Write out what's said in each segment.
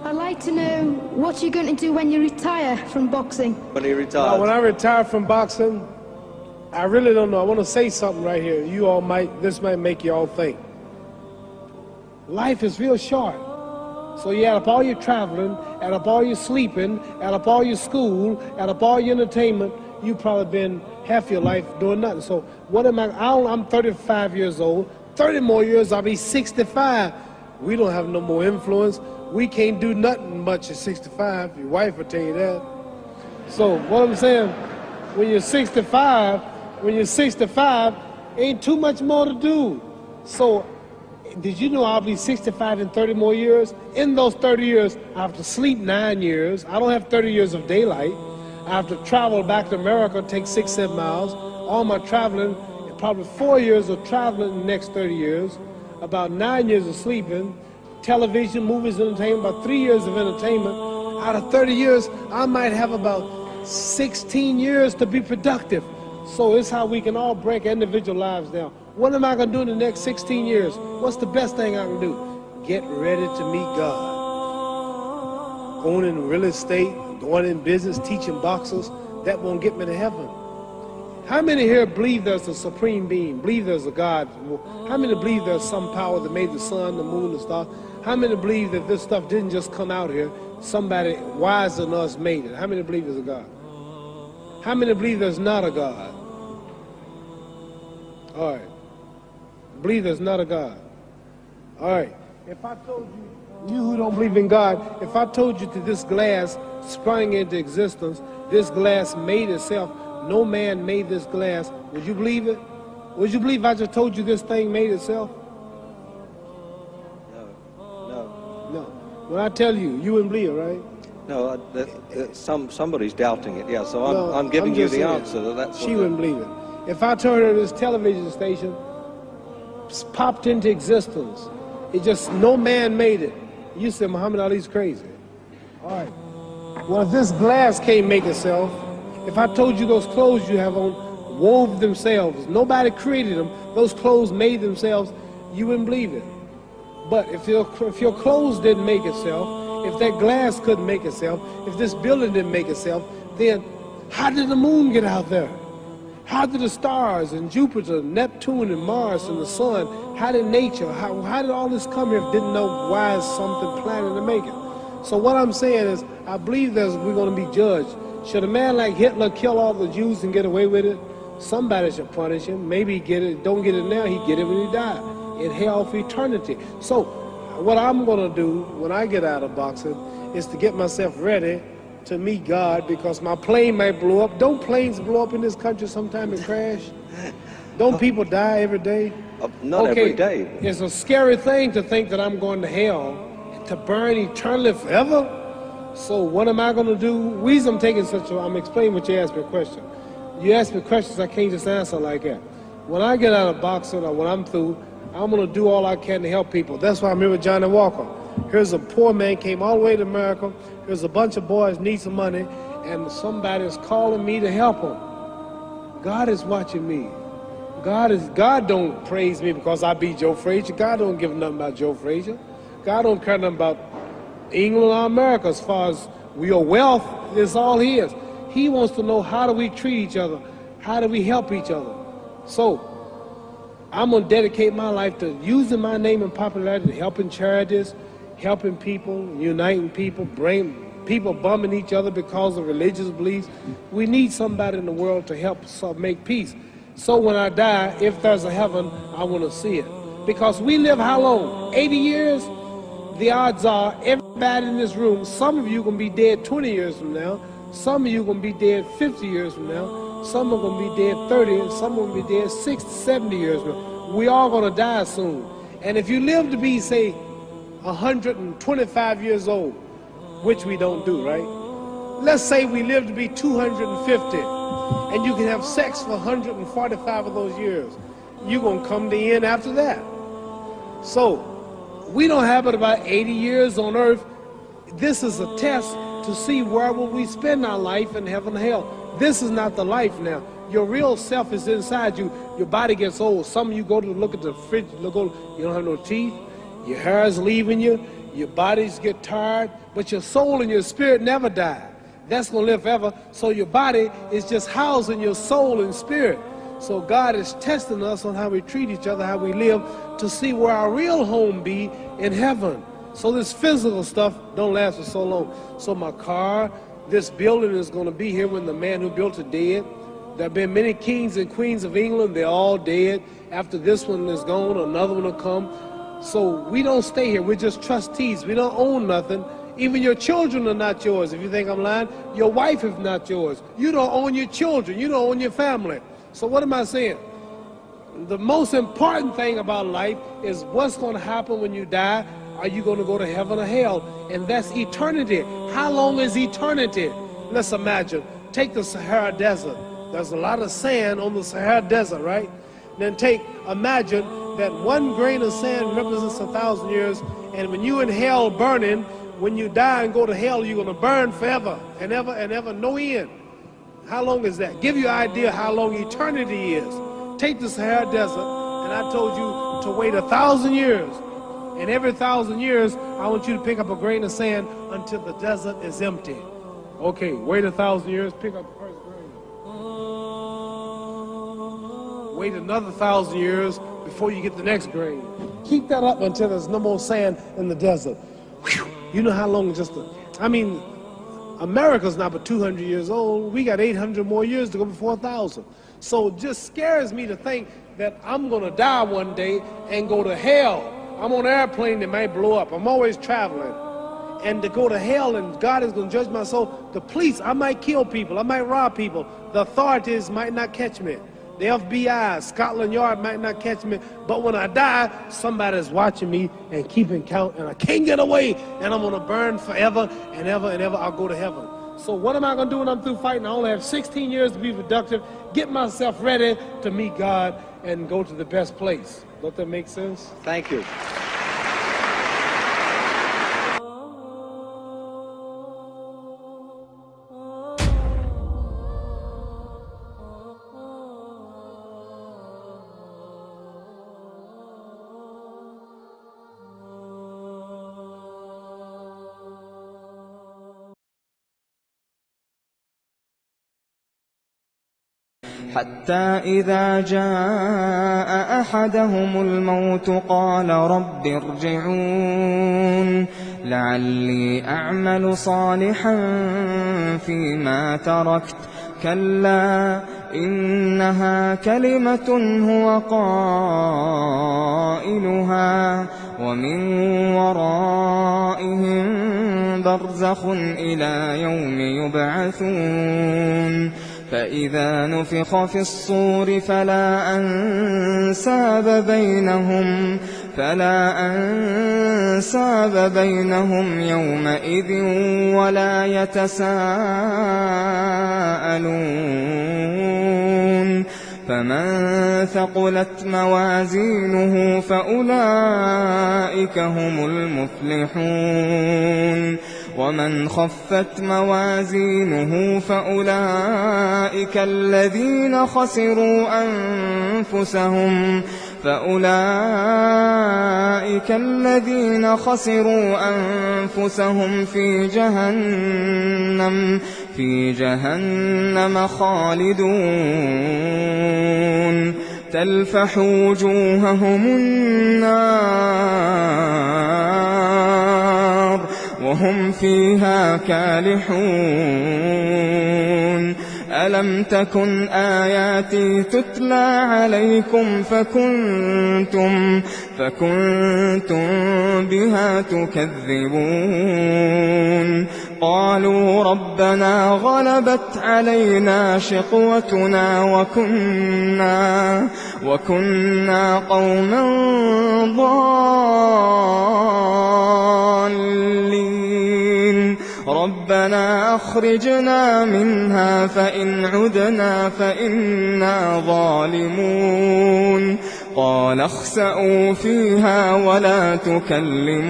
I'd like to know what you're going to do when you retire from boxing. When he retires? Well, when I retire from boxing, I really don't know. I want to say something right here. You all this might make you all think. Life is real short. So you add up all your traveling, add up all your sleeping, add up all your school, add up all your entertainment, you've probably been half your life doing nothing. So what am I'm 35 years old. 30 more years, I'll be 65. We don't have no more influence. We can't do nothing much at 65. Your wife will tell you that. So what I'm saying, when you're 65, ain't too much more to do. So did you know I'll be 65 in 30 more years? In those 30 years, I have to sleep 9 years. I don't have 30 years of daylight. I have to travel back to America, take 6-7 miles. All my traveling, probably 4 years of traveling in the next 30 years, about 9 years of sleeping, television, movies, entertainment, about 3 years of entertainment. Out of 30 years, I might have about 16 years to be productive. So it's how we can all break individual lives down. What am I going to do in the next 16 years? What's the best thing I can do? Get ready to meet God. Going in real estate, going in business, teaching boxers, that won't get me to heaven. How many here believe there's a supreme being, believe there's a God? How many believe there's some power that made the sun, the moon, the stars? How many believe that this stuff didn't just come out here? Somebody wiser than us made it. How many believe there's a God? How many believe there's not a God? All right. Believe there's not a God. All right. If I told you who don't believe in God, if I told you that this glass sprang into existence, this glass made itself, no man made this glass, would you believe it? Would you believe I just told you this thing made itself? No. When I tell you, you wouldn't believe it, right? No, somebody's doubting it, yeah, so I'm giving you the answer. That's she wouldn't believe it. If I told her this television station popped into existence, it just, no man made it, you said Muhammad Ali's crazy. All right. Well, if this glass can't make itself, if I told you those clothes you have on wove themselves, nobody created them, those clothes made themselves, you wouldn't believe it. But if your clothes didn't make itself, if that glass couldn't make itself, if this building didn't make itself, then how did the moon get out there? How did the stars and Jupiter, Neptune and Mars and the sun, how did nature, how did all this come here if didn't know why is something planning to make it? So what I'm saying is, I believe we're going to be judged. Should a man like Hitler kill all the Jews and get away with it? Somebody should punish him. Maybe he get it, don't get it now, he get it when he died. In hell for eternity. So what I'm going to do when I get out of boxing is to get myself ready to meet God, because my plane might blow up. Don't planes blow up in this country sometime and crash? Don't people die every day? Not every day. It's a scary thing to think that I'm going to hell to burn eternally forever. So what am I going to do? The reason I'm explaining what you asked me a question. You ask me questions I can't just answer like that. When I get out of boxing or when I'm through, I'm going to do all I can to help people. That's why I'm here with Johnny Walker. Here's a poor man, came all the way to America. Here's a bunch of boys need some money, and somebody is calling me to help them. God is watching me. God don't praise me because I beat Joe Frazier. God don't give nothing about Joe Frazier. God don't care nothing about England or America as far as your wealth is all his. He wants to know, how do we treat each other? How do we help each other? So I'm going to dedicate my life to using my name and popularity, helping charities, helping people, uniting people, bring people bumming each other because of religious beliefs. We need somebody in the world to help make peace. So when I die, if there's a heaven, I want to see it. Because we live how long? 80 years? The odds are everybody in this room, some of you are going to be dead 20 years from now, some of you are going to be dead 50 years from now, some are going to be dead 30, and some are going to be dead 60, 70 years from now. We all going to die soon. And if you live to be, say, 125 years old, which we don't do, right? Let's say we live to be 250, and you can have sex for 145 of those years. You're going to come to the end after that. So we don't have but about 80 years on earth. This is a test to see where will we spend our life in heaven and hell. This is not the life now. Your real self is inside you. Your body gets old. Some of you go to look at the fridge, you don't have no teeth. Your hair is leaving you. Your bodies get tired. But your soul and your spirit never die. That's going to live forever. So your body is just housing your soul and spirit. So God is testing us on how we treat each other, how we live, to see where our real home be in heaven. So this physical stuff don't last for so long. So my car, this building is going to be here when the man who built it dead. There have been many kings and queens of England. They're all dead. After this one is gone, another one will come. So we don't stay here. We're just trustees. We don't own nothing. Even your children are not yours. If you think I'm lying, your wife is not yours. You don't own your children. You don't own your family. So what am I saying? The most important thing about life is what's going to happen when you die. Are you going to go to heaven or hell? And that's eternity. How long is eternity? Let's imagine. Take the Sahara Desert. There's a lot of sand on the Sahara Desert, right? Then imagine that one grain of sand represents 1,000 years, and when you in hell burning, when you die and go to hell, you're going to burn forever and ever, no end. How long is that? Give you an idea how long eternity is. Take the Sahara Desert, and I told you to wait 1,000 years. And every 1,000 years, I want you to pick up a grain of sand until the desert is empty. Okay, wait 1,000 years, pick up the first grain. Wait another 1,000 years before you get the next grain. Keep that up until there's no more sand in the desert. Whew. You know how long America's not but 200 years old. We got 800 more years to go before 1,000. So it just scares me to think that I'm going to die one day and go to hell. I'm on an airplane that might blow up. I'm always traveling. And to go to hell and God is going to judge my soul. The police, I might kill people. I might rob people. The authorities might not catch me. The FBI, Scotland Yard might not catch me. But when I die, somebody's watching me and keeping count. And I can't get away. And I'm going to burn forever and ever and ever. I'll go to heaven. So what am I going to do when I'm through fighting? I only have 16 years to be productive. Get myself ready to meet God and go to the best place. Don't that make sense? Thank you. حتى إذا جاء أحدهم الموت قال رب ارجعون لعلي أعمل صالحا فيما تركت كلا إنها كلمة هو قائلها ومن ورائهم برزخ إلى يوم يبعثون فإذا نفخ في الصور فلا أنساب بينهم يومئذ ولا يتساءلون فمن ثقلت موازينه فأولئك هم المفلحون ومن خفت موازينه فأولئك الذين خسروا أنفسهم في جهنم خالدون تلفح وجوههم النار وهم فيها كالحون ألم تكن آياتي تتلى عليكم فكنتم بها تكذبون قالوا ربنا غلبت علينا شقوتنا وكنا قوما ضالين ربنا أخرجنا منها فإن عدنا فإنا ظالمون قال اخسئوا فيها ولا تكلمون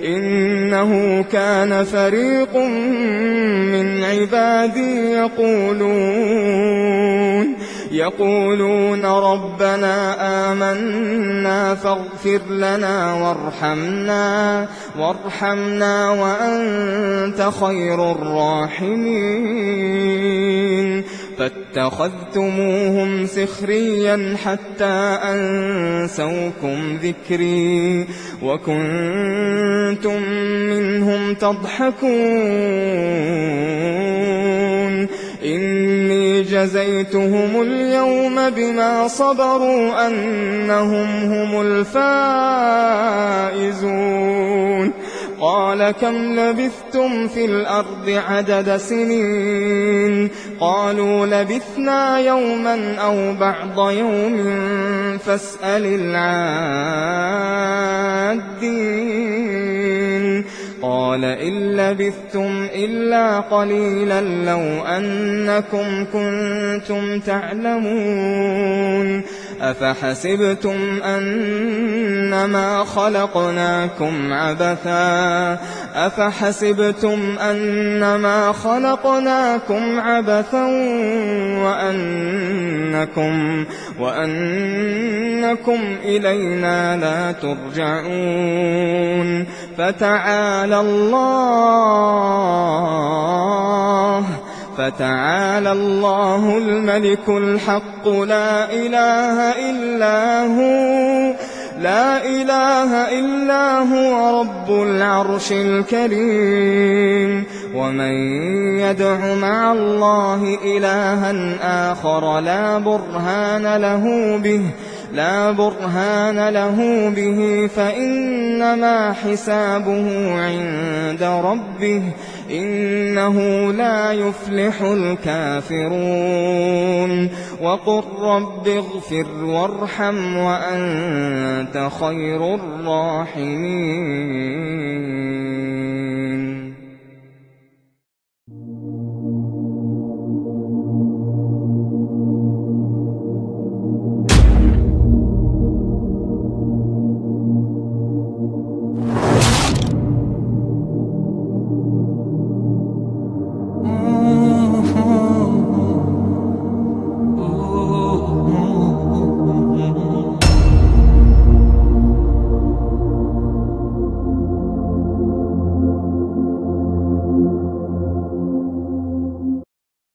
إنه إنه كان فريق من عبادي يقولون ربنا آمنا فاغفر لنا وارحمنا وأنت خير الراحمين فاتخذتموهم سخريا حتى أنسوكم ذكري وكنتم منهم تضحكون إني جزيتهم اليوم بما صبروا أنهم هم الفائزون قال كم لبثتم في الأرض عدد سنين قالوا لبثنا يوما أو بعض يوم فاسأل العادين قال إن لبثتم إلا قليلا لو أنكم كنتم تعلمون أفحسبتم أنما خلقناكم عبثا وأنكم إلينا لا ترجعون فتعالى الله الملك الحق لا إله إلا هو رب العرش الكريم ومن يدع مع الله إلها آخر لا برهان له به فإنما حسابه عند ربه إنه لا يفلح الكافرون وقل رب اغفر وارحم وأنت خير الراحمين